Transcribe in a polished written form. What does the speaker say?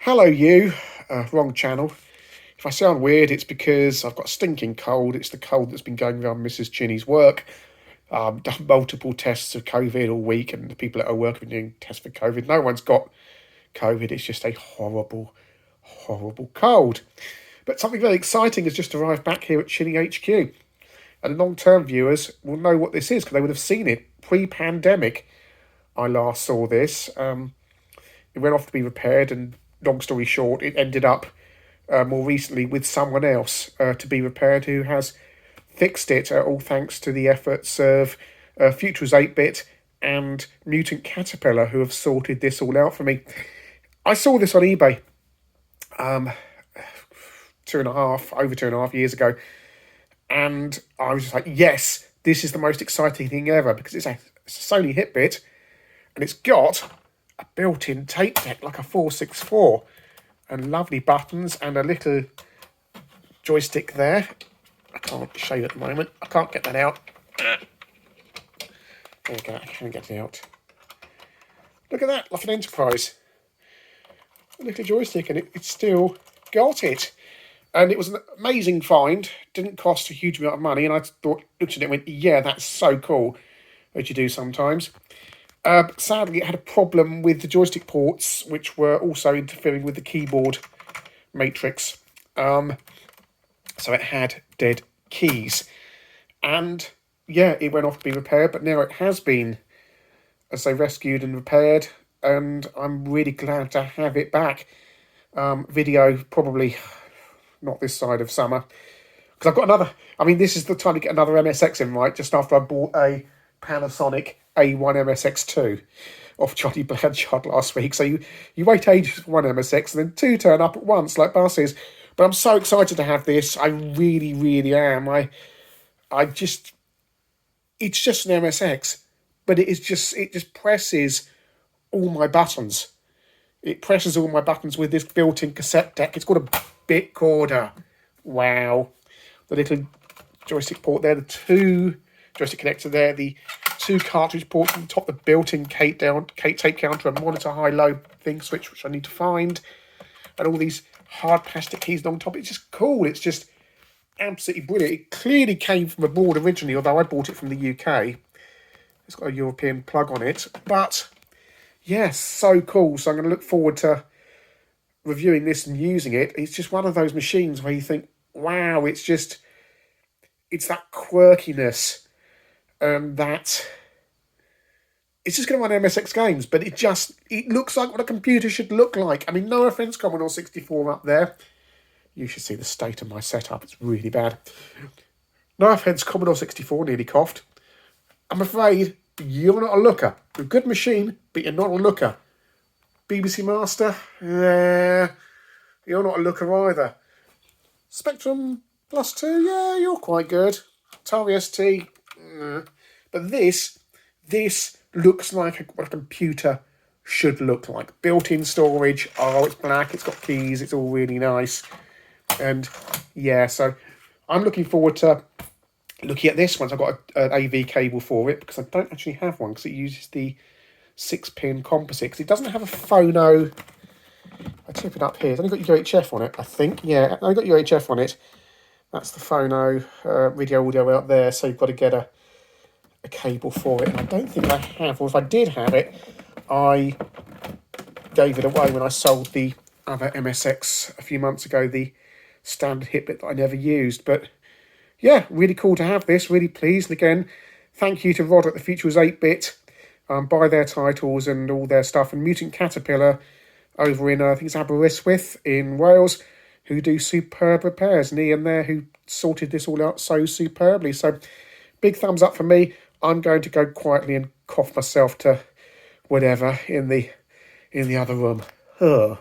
Hello, you. Wrong channel. If I sound weird, it's because I've got a stinking cold. It's the cold that's been going around Mrs. Chinny's work. Done multiple tests of COVID all week, and the people at her work have been doing tests for COVID. No one's got COVID. It's just a horrible, horrible cold. But something very exciting has just arrived back here at Chinny HQ. And long-term viewers will know what this is because they would have seen it pre-pandemic. I last saw this. It went off to be repaired, and long story short, it ended up more recently with someone else to be repaired who has fixed it, all thanks to the efforts of Futures 8-Bit and Mutant Caterpillar, who have sorted this all out for me. I saw this on eBay over 2.5 years ago, and I was just like, yes, this is the most exciting thing ever, because it's a Sony Hitbit, and it's got a built-in tape deck like a 464, and lovely buttons and a little joystick there. I can't show you at the moment. I can't get that out. There we go. I can get it out. Look at that, like an Enterprise. A little joystick, and it's still got it. And it was an amazing find. Didn't cost a huge amount of money, and I thought, looked at it and went, yeah, that's so cool, as you do sometimes. Sadly, it had a problem with the joystick ports, which were also interfering with the keyboard matrix. So it had dead keys. And yeah, it went off to be repaired, but now it has been, as I rescued and repaired, and I'm really glad to have it back. Video probably not this side of summer, because I've got another. I mean, this is the time to get another MSX in, right? Just after I bought a Panasonic A1 MSX2 off Johnny Blanchard last week. So you wait ages for one MSX and then two turn up at once like buses. But I'm so excited to have this. I really, really am. It's just an MSX, but it just presses all my buttons. It presses all my buttons with this built-in cassette deck. It's got a bit recorder. Wow. The little joystick port there, the two joystick connector there, the two cartridge ports on the top, the built-in Kate tape counter, a monitor high-low thing switch, which I need to find, and all these hard plastic keys on top. It's just cool. It's just absolutely brilliant. It clearly came from abroad originally, although I bought it from the UK. It's got a European plug on it, but yes, so cool. So I'm going to look forward to reviewing this and using it. It's just one of those machines where you think, wow, it's that quirkiness, that it's just going to run MSX games, but it looks like what a computer should look like. I mean, no offense, Commodore 64 up there. You should see the state of my setup. It's really bad. No offense, Commodore 64, nearly coughed. I'm afraid you're not a looker. You're a good machine, but you're not a looker. BBC Master, you're not a looker either. Spectrum Plus 2, yeah, you're quite good. Atari ST, but this looks like what a computer should look like. Built-in storage. Oh, it's black. It's got keys. It's all really nice. And yeah, so I'm looking forward to looking at this once I've got an AV cable for it, because I don't actually have one because it uses the 6-pin composite. Because it doesn't have a phono. I tip it up here. It's only got UHF on it, I think. Yeah, I've got UHF on it. That's the phono video audio out there. So you've got to get a cable for it, and I don't think I have, or if I did have it, I gave it away when I sold the other MSX a few months ago, the standard Hitbit that I never used. But yeah, really cool to have this, really pleased. And again, thank you to Rod at the Futures 8-Bit, buy their titles and all their stuff, and Mutant Caterpillar over in, I think it's Aberystwyth in Wales, who do superb repairs, and Ian there who sorted this all out so superbly. So big thumbs up for me. I'm going to go quietly and cough myself to whatever in the other room. Ugh.